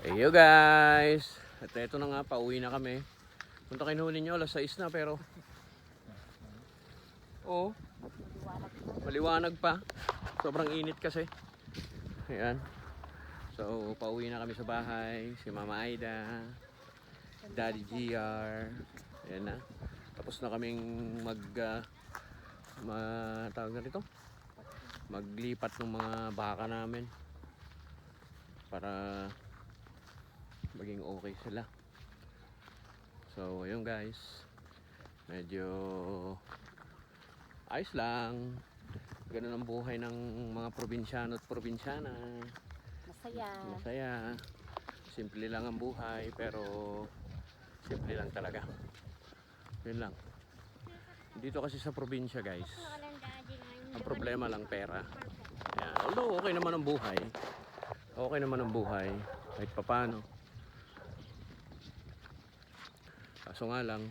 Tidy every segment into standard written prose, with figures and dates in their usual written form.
Hey you guys! At eto na nga, pauwi na kami. Kung takinunin nyo, alas 6 na pero oo, maliwanag pa. Sobrang init kasi. Ayan. So, pauwi na kami sa bahay. Si Mama Aida, Daddy GR. Ayan na. Tapos na kaming tawag na rito? Maglipat ng mga baka namin para maging okay sila. So ayun guys, medyo ayos lang. Ganun ang buhay ng mga probinsyano at probinsyana. Masaya. Simple lang ang buhay, pero simple lang talaga. Yun lang. Dito kasi sa probinsya guys, ang problema lang pera. Ayan. Although okay naman ang buhay, kahit papano. Kaso nga lang,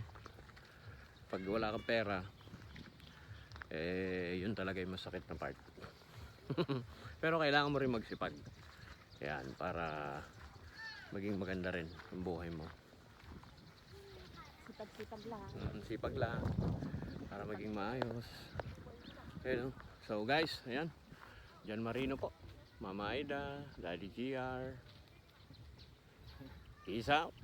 pag wala kang pera, yun talaga yung masakit na part. Pero kailangan mo rin magsipag. Yan, para maging maganda rin ang buhay mo. Sipag-sipag lang. Sipag lang, para maging maayos. Ayun, so guys, ayan. Jan Marino po. Mama Aida, Daddy GR. Peace out.